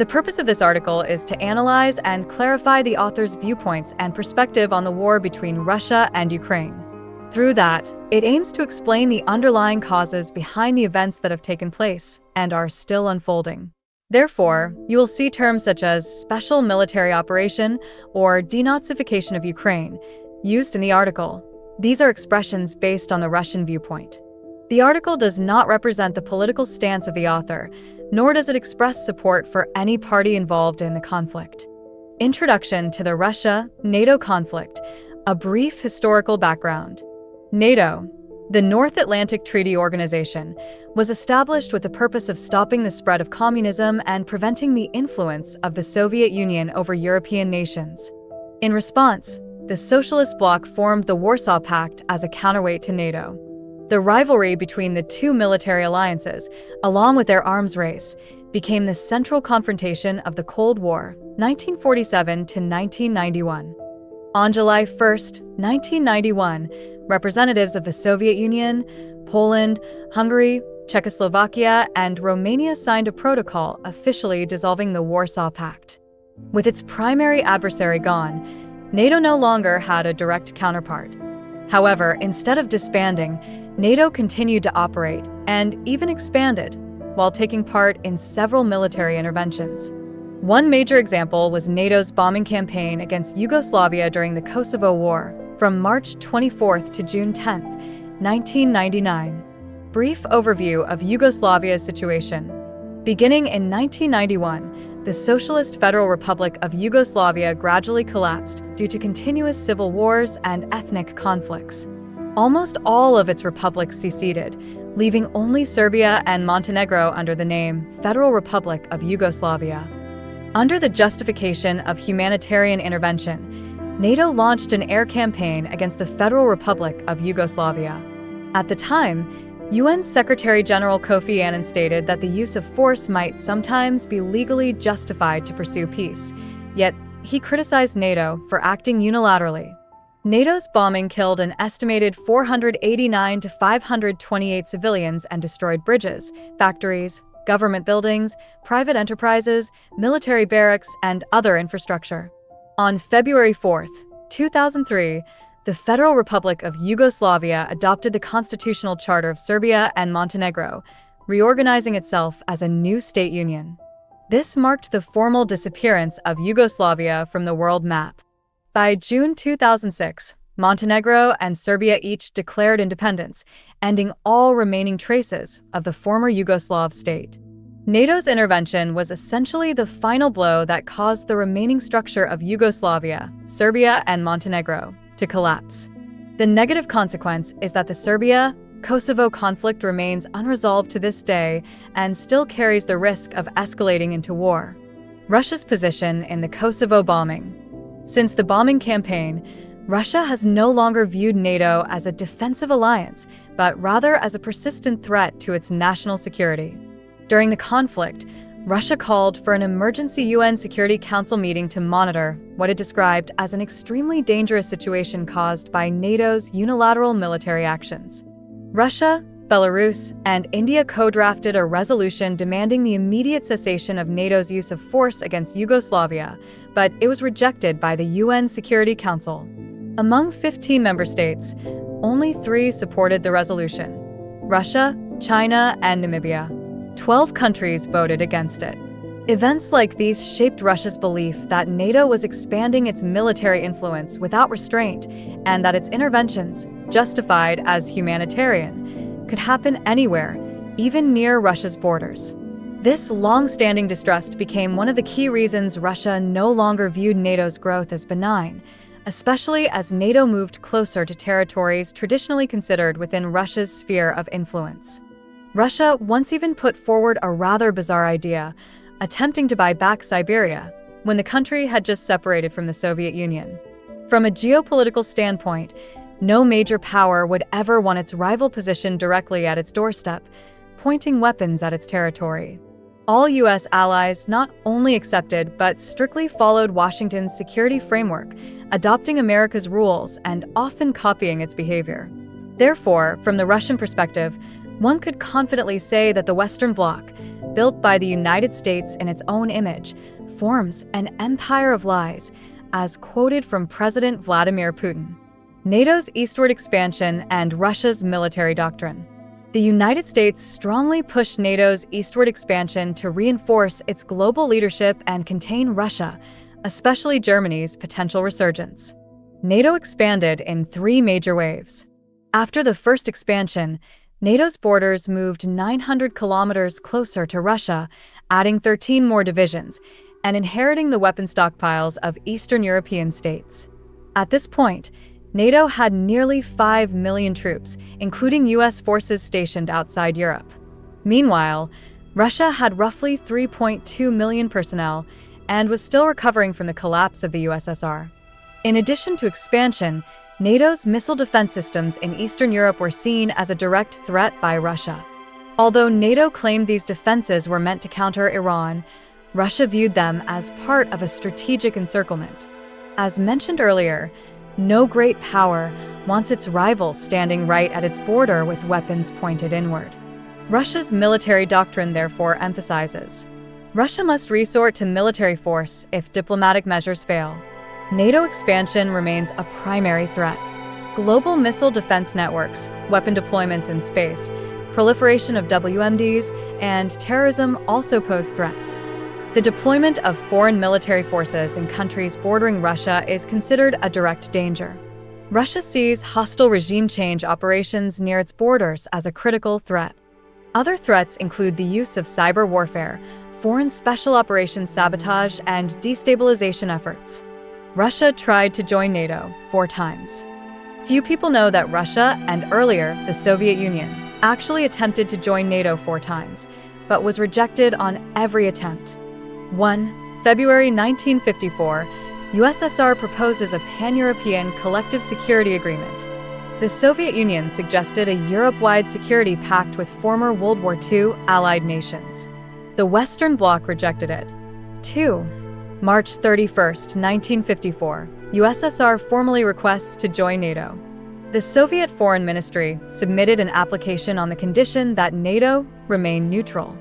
The purpose of this article is to analyze and clarify the author's viewpoints and perspective on the war between Russia and Ukraine. Through that, it aims to explain the underlying causes behind the events that have taken place and are still unfolding. Therefore, you will see terms such as special military operation or denazification of Ukraine used in the article. These are expressions based on the Russian viewpoint. The article does not represent the political stance of the author, nor does it express support for any party involved in the conflict. Introduction to the Russia-NATO conflict, a brief historical background. NATO, the North Atlantic Treaty Organization, was established with the purpose of stopping the spread of communism and preventing the influence of the Soviet Union over European nations. In response, the Socialist bloc formed the Warsaw Pact as a counterweight to NATO. The rivalry between the two military alliances, along with their arms race, became the central confrontation of the Cold War, 1947 to 1991. On July 1, 1991, representatives of the Soviet Union, Poland, Hungary, Czechoslovakia, and Romania signed a protocol officially dissolving the Warsaw Pact. With its primary adversary gone, NATO no longer had a direct counterpart. However, instead of disbanding, NATO continued to operate and even expanded, while taking part in several military interventions. One major example was NATO's bombing campaign against Yugoslavia during the Kosovo War, from March 24 to June 10, 1999. Brief overview of Yugoslavia's situation. Beginning in 1991, the Socialist Federal Republic of Yugoslavia gradually collapsed due to continuous civil wars and ethnic conflicts. Almost all of its republics seceded, leaving only Serbia and Montenegro under the name Federal Republic of Yugoslavia. Under the justification of humanitarian intervention, NATO launched an air campaign against the Federal Republic of Yugoslavia. At the time, UN Secretary-General Kofi Annan stated that the use of force might sometimes be legally justified to pursue peace, yet he criticized NATO for acting unilaterally. NATO's bombing killed an estimated 489 to 528 civilians and destroyed bridges, factories, government buildings, private enterprises, military barracks, and other infrastructure. On February 4, 2003, the Federal Republic of Yugoslavia adopted the Constitutional Charter of Serbia and Montenegro, reorganizing itself as a new state union. This marked the formal disappearance of Yugoslavia from the world map. By June 2006, Montenegro and Serbia each declared independence, ending all remaining traces of the former Yugoslav state. NATO's intervention was essentially the final blow that caused the remaining structure of Yugoslavia, Serbia, and Montenegro to collapse. The negative consequence is that the Serbia-Kosovo conflict remains unresolved to this day and still carries the risk of escalating into war. Russia's position in the Kosovo bombing. Since the bombing campaign, Russia has no longer viewed NATO as a defensive alliance, but rather as a persistent threat to its national security. During the conflict, Russia called for an emergency UN Security Council meeting to monitor what it described as an extremely dangerous situation caused by NATO's unilateral military actions. Russia, Belarus, and India co-drafted a resolution demanding the immediate cessation of NATO's use of force against Yugoslavia, but it was rejected by the UN Security Council. Among 15 member states, only 3 supported the resolution: Russia, China, and Namibia. 12 countries voted against it. Events like these shaped Russia's belief that NATO was expanding its military influence without restraint and that its interventions, justified as humanitarian, could happen anywhere, even near Russia's borders. This long-standing distrust became one of the key reasons Russia no longer viewed NATO's growth as benign, especially as NATO moved closer to territories traditionally considered within Russia's sphere of influence. Russia once even put forward a rather bizarre idea, attempting to buy back Siberia, when the country had just separated from the Soviet Union. From a geopolitical standpoint, no major power would ever want its rival position directly at its doorstep, pointing weapons at its territory. All U.S. allies not only accepted but strictly followed Washington's security framework, adopting America's rules and often copying its behavior. Therefore, from the Russian perspective, one could confidently say that the Western Bloc, built by the United States in its own image, forms an empire of lies, as quoted from President Vladimir Putin. NATO's eastward expansion and Russia's military doctrine. The United States strongly pushed NATO's eastward expansion to reinforce its global leadership and contain Russia, especially Germany's potential resurgence. NATO expanded in 3 major waves. After the first expansion, NATO's borders moved 900 kilometers closer to Russia, adding 13 more divisions, and inheriting the weapon stockpiles of Eastern European states. At this point, NATO had nearly 5 million troops, including US forces stationed outside Europe. Meanwhile, Russia had roughly 3.2 million personnel and was still recovering from the collapse of the USSR. In addition to expansion, NATO's missile defense systems in Eastern Europe were seen as a direct threat by Russia. Although NATO claimed these defenses were meant to counter Iran, Russia viewed them as part of a strategic encirclement. As mentioned earlier, no great power wants its rivals standing right at its border with weapons pointed inward. Russia's military doctrine therefore emphasizes, Russia must resort to military force if diplomatic measures fail. NATO expansion remains a primary threat. Global missile defense networks, weapon deployments in space, proliferation of WMDs, and terrorism also pose threats. The deployment of foreign military forces in countries bordering Russia is considered a direct danger. Russia sees hostile regime change operations near its borders as a critical threat. Other threats include the use of cyber warfare, foreign special operations sabotage, and destabilization efforts. Russia tried to join NATO 4 times. Few people know that Russia, and earlier the Soviet Union, actually attempted to join NATO 4 times, but was rejected on every attempt. 1. February 1954, USSR proposes a pan-European collective security agreement. The Soviet Union suggested a Europe-wide security pact with former World War II allied nations. The Western Bloc rejected it. 2. March 31, 1954, USSR formally requests to join NATO. The Soviet Foreign Ministry submitted an application on the condition that NATO remain neutral.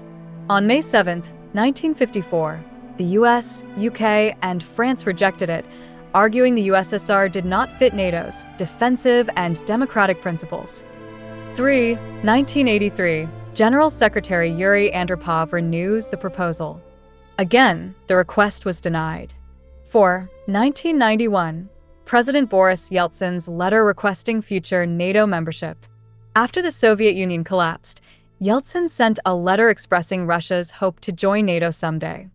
On May 7, 1954, the US, UK, and France rejected it, arguing the USSR did not fit NATO's defensive and democratic principles. 3. 1983, General Secretary Yuri Andropov renews the proposal. Again, the request was denied. 4. 1991, President Boris Yeltsin's letter requesting future NATO membership. After the Soviet Union collapsed, Yeltsin sent a letter expressing Russia's hope to join NATO someday.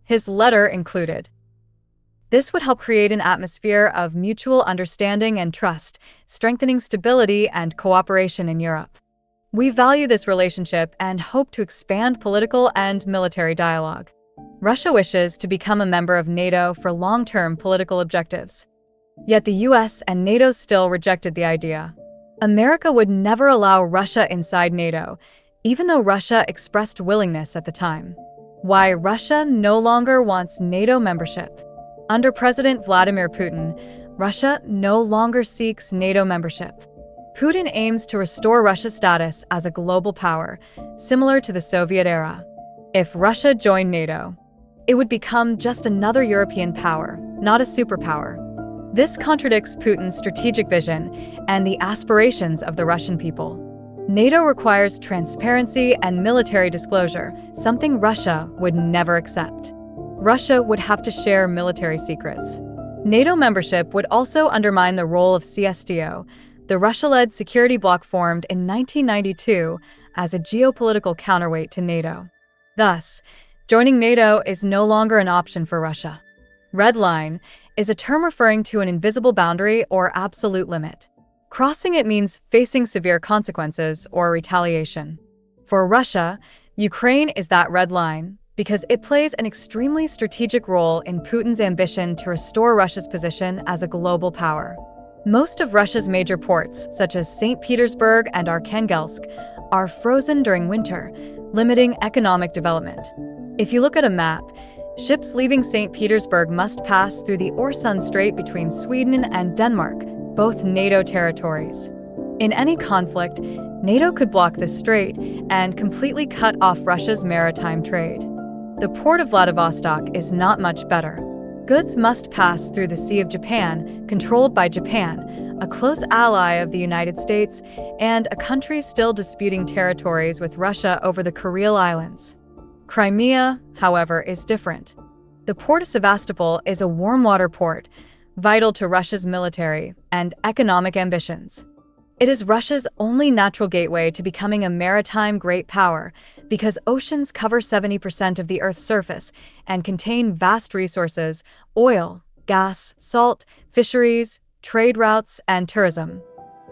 His letter included, "This would help create an atmosphere of mutual understanding and trust, strengthening stability and cooperation in Europe. We value this relationship and hope to expand political and military dialogue." Russia wishes to become a member of NATO for long-term political objectives. Yet the US and NATO still rejected the idea. America would never allow Russia inside NATO, even though Russia expressed willingness at the time. Why Russia no longer wants NATO membership. Under President Vladimir Putin, Russia no longer seeks NATO membership. Putin aims to restore Russia's status as a global power, similar to the Soviet era. If Russia joined NATO, it would become just another European power, not a superpower. This contradicts Putin's strategic vision and the aspirations of the Russian people. NATO requires transparency and military disclosure, something Russia would never accept. Russia would have to share military secrets. NATO membership would also undermine the role of CSTO, the Russia-led security bloc formed in 1992 as a geopolitical counterweight to NATO. Thus, joining NATO is no longer an option for Russia. Red line is a term referring to an invisible boundary or absolute limit. Crossing it means facing severe consequences or retaliation. For Russia, Ukraine is that red line because it plays an extremely strategic role in Putin's ambition to restore Russia's position as a global power. Most of Russia's major ports, such as St. Petersburg and Arkhangelsk, are frozen during winter, limiting economic development. If you look at a map, ships leaving St. Petersburg must pass through the Øresund Strait between Sweden and Denmark, both NATO territories. In any conflict, NATO could block this strait and completely cut off Russia's maritime trade. The port of Vladivostok is not much better. Goods must pass through the Sea of Japan, controlled by Japan, a close ally of the United States, and a country still disputing territories with Russia over the Kuril Islands. Crimea, however, is different. The port of Sevastopol is a warm-water port, vital to Russia's military and economic ambitions. It is Russia's only natural gateway to becoming a maritime great power because oceans cover 70% of the Earth's surface and contain vast resources: oil, gas, salt, fisheries, trade routes, and tourism.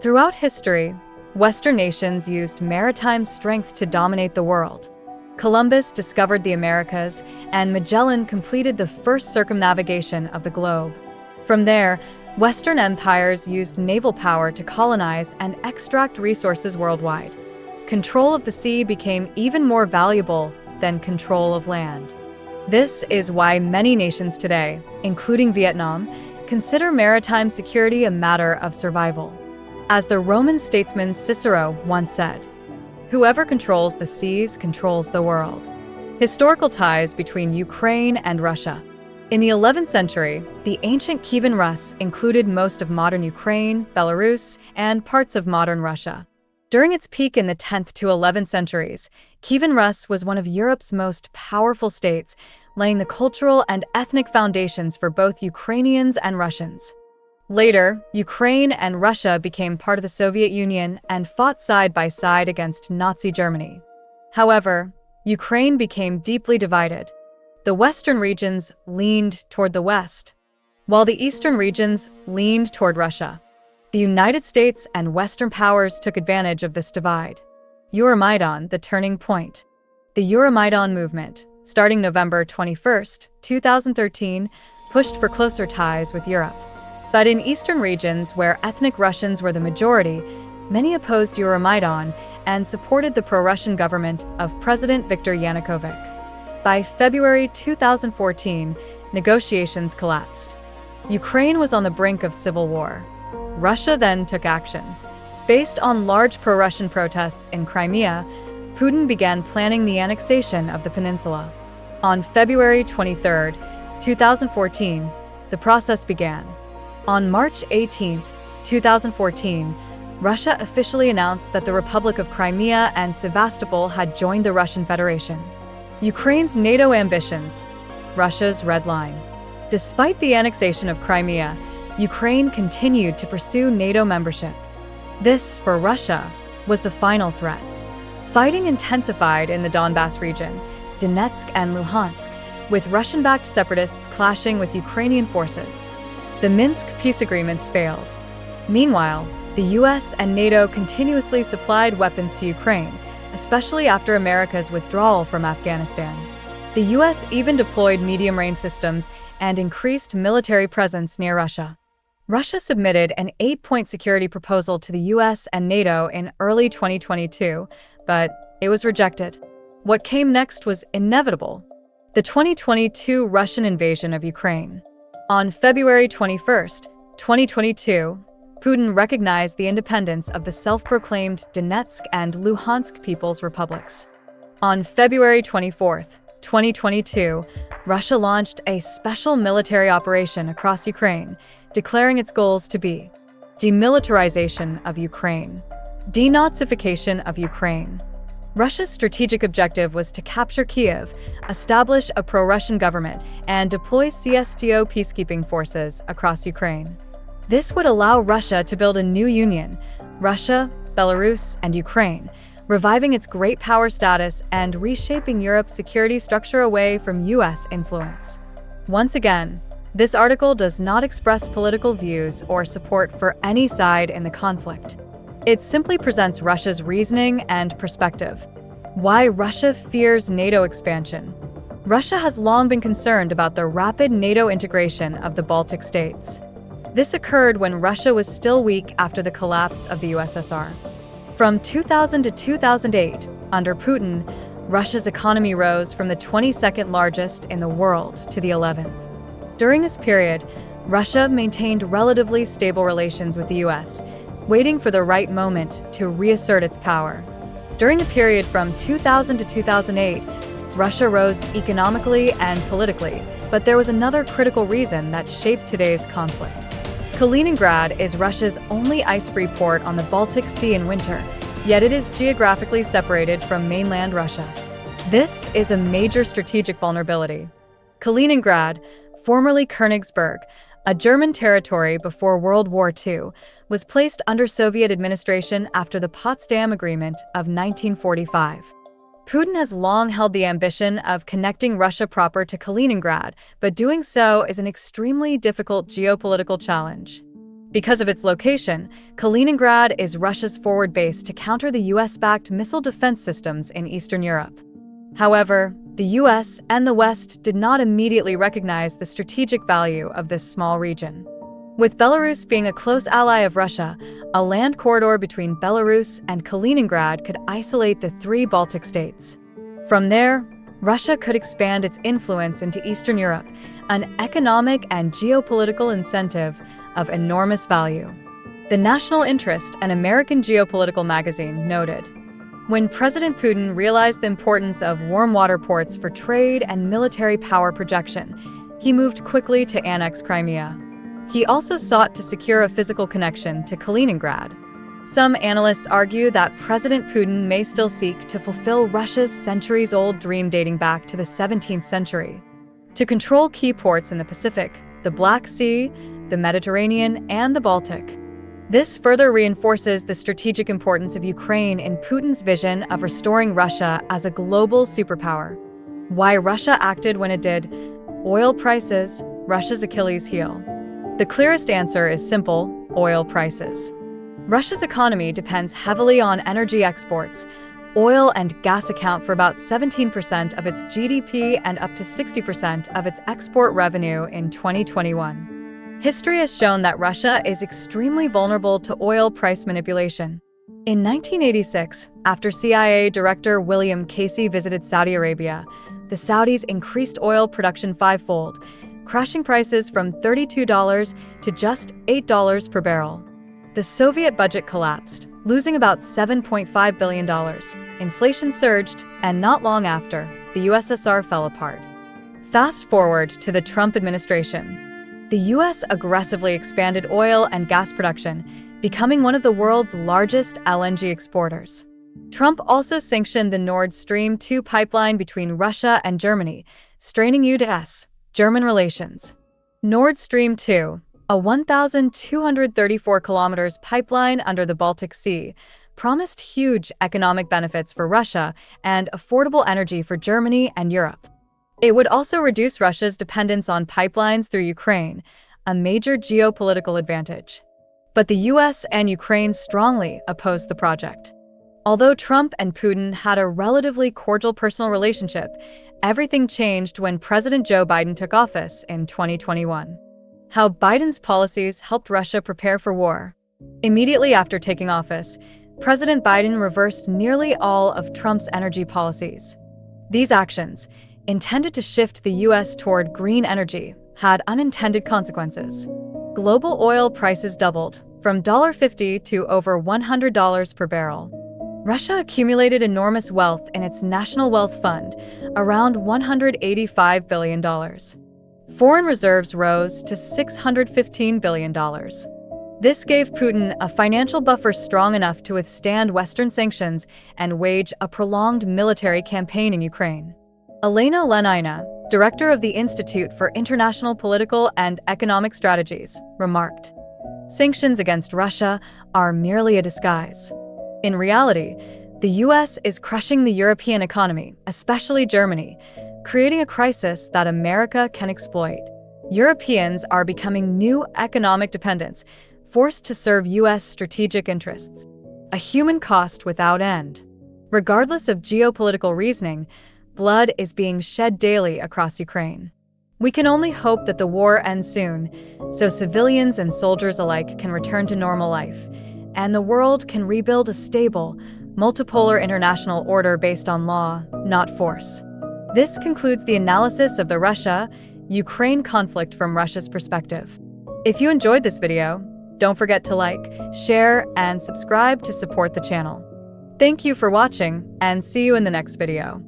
Throughout history, Western nations used maritime strength to dominate the world. Columbus discovered the Americas, and Magellan completed the first circumnavigation of the globe. From there, Western empires used naval power to colonize and extract resources worldwide. Control of the sea became even more valuable than control of land. This is why many nations today, including Vietnam, consider maritime security a matter of survival. As the Roman statesman Cicero once said, "Whoever controls the seas controls the world." Historical ties between Ukraine and Russia. In the 11th century, the ancient Kievan Rus included most of modern Ukraine, Belarus, and parts of modern Russia. During its peak in the 10th to 11th centuries, Kievan Rus was one of Europe's most powerful states, laying the cultural and ethnic foundations for both Ukrainians and Russians. Later, Ukraine and Russia became part of the Soviet Union and fought side by side against Nazi Germany. However, Ukraine became deeply divided. The western regions leaned toward the West, while the eastern regions leaned toward Russia. The United States and Western powers took advantage of this divide. Euromaidan, the turning point. The Euromaidan movement, starting November 21, 2013, pushed for closer ties with Europe. But in eastern regions where ethnic Russians were the majority, many opposed Euromaidan and supported the pro-Russian government of President Viktor Yanukovych. By February 2014, negotiations collapsed. Ukraine was on the brink of civil war. Russia then took action. Based on large pro-Russian protests in Crimea, Putin began planning the annexation of the peninsula. On February 23, 2014, the process began. On March 18, 2014, Russia officially announced that the Republic of Crimea and Sevastopol had joined the Russian Federation. Ukraine's NATO ambitions, Russia's red line. Despite the annexation of Crimea, Ukraine continued to pursue NATO membership. This, for Russia, was the final threat. Fighting intensified in the Donbass region, Donetsk and Luhansk, with Russian-backed separatists clashing with Ukrainian forces. The Minsk peace agreements failed. Meanwhile, the US and NATO continuously supplied weapons to Ukraine, especially after America's withdrawal from Afghanistan. The US even deployed medium-range systems and increased military presence near Russia. Russia submitted an 8-point security proposal to the US and NATO in early 2022, but it was rejected. What came next was inevitable: the 2022 Russian invasion of Ukraine. On February 21, 2022, Putin recognized the independence of the self-proclaimed Donetsk and Luhansk People's Republics. On February 24, 2022, Russia launched a special military operation across Ukraine, declaring its goals to be demilitarization of Ukraine, denazification of Ukraine. Russia's strategic objective was to capture Kiev, establish a pro-Russian government, and deploy CSTO peacekeeping forces across Ukraine. This would allow Russia to build a new union, Russia, Belarus, and Ukraine, reviving its great power status and reshaping Europe's security structure away from US influence. Once again, this article does not express political views or support for any side in the conflict. It simply presents Russia's reasoning and perspective. Why Russia fears NATO expansion. Russia has long been concerned about the rapid NATO integration of the Baltic states. This occurred when Russia was still weak after the collapse of the USSR. From 2000 to 2008, under Putin, Russia's economy rose from the 22nd largest in the world to the 11th. During this period, Russia maintained relatively stable relations with the US, waiting for the right moment to reassert its power. During the period from 2000 to 2008, Russia rose economically and politically, but there was another critical reason that shaped today's conflict. Kaliningrad is Russia's only ice-free port on the Baltic Sea in winter, yet it is geographically separated from mainland Russia. This is a major strategic vulnerability. Kaliningrad, formerly Königsberg, a German territory before World War II, was placed under Soviet administration after the Potsdam Agreement of 1945. Putin has long held the ambition of connecting Russia proper to Kaliningrad, but doing so is an extremely difficult geopolitical challenge. Because of its location, Kaliningrad is Russia's forward base to counter the US-backed missile defense systems in Eastern Europe. However, the US and the West did not immediately recognize the strategic value of this small region. With Belarus being a close ally of Russia, a land corridor between Belarus and Kaliningrad could isolate the three Baltic states. From there, Russia could expand its influence into Eastern Europe, an economic and geopolitical incentive of enormous value. The National Interest, an American geopolitical magazine, noted, "When President Putin realized the importance of warm water ports for trade and military power projection, he moved quickly to annex Crimea. He also sought to secure a physical connection to Kaliningrad." Some analysts argue that President Putin may still seek to fulfill Russia's centuries-old dream dating back to the 17th century. To control key ports in the Pacific, the Black Sea, the Mediterranean, and the Baltic. This further reinforces the strategic importance of Ukraine in Putin's vision of restoring Russia as a global superpower. Why Russia acted when it did? Oil prices, Russia's Achilles heel. The clearest answer is simple: oil prices. Russia's economy depends heavily on energy exports. Oil and gas account for about 17% of its GDP and up to 60% of its export revenue in 2021. History has shown that Russia is extremely vulnerable to oil price manipulation. In 1986, after CIA Director William Casey visited Saudi Arabia, the Saudis increased oil production fivefold, crashing prices from $32 to just $8 per barrel. The Soviet budget collapsed, losing about $7.5 billion. Inflation surged, and not long after, the USSR fell apart. Fast forward to the Trump administration. The US aggressively expanded oil and gas production, becoming one of the world's largest LNG exporters. Trump also sanctioned the Nord Stream 2 pipeline between Russia and Germany, straining US-German relations. Nord Stream 2, a 1,234 kilometers pipeline under the Baltic Sea, promised huge economic benefits for Russia and affordable energy for Germany and Europe. It would also reduce Russia's dependence on pipelines through Ukraine, a major geopolitical advantage. But the US and Ukraine strongly opposed the project. Although Trump and Putin had a relatively cordial personal relationship, everything changed when President Joe Biden took office in 2021. How Biden's policies helped Russia prepare for war. Immediately after taking office, President Biden reversed nearly all of Trump's energy policies. These actions, intended to shift the US toward green energy, had unintended consequences. Global oil prices doubled, from $50 to over $100 per barrel. Russia accumulated enormous wealth in its National Wealth Fund, around $185 billion. Foreign reserves rose to $615 billion. This gave Putin a financial buffer strong enough to withstand Western sanctions and wage a prolonged military campaign in Ukraine. Elena Lenina, director of the Institute for International Political and Economic Strategies, remarked, "Sanctions against Russia are merely a disguise. In reality, the US is crushing the European economy, especially Germany, creating a crisis that America can exploit. Europeans are becoming new economic dependents, forced to serve US strategic interests. A human cost without end. Regardless of geopolitical reasoning, blood is being shed daily across Ukraine. We can only hope that the war ends soon, so civilians and soldiers alike can return to normal life, and the world can rebuild a stable, multipolar international order based on law, not force." This concludes the analysis of the Russia-Ukraine conflict from Russia's perspective. If you enjoyed this video, Don't forget to like, share, and subscribe to support the channel. Thank you for watching, and see you in the next video.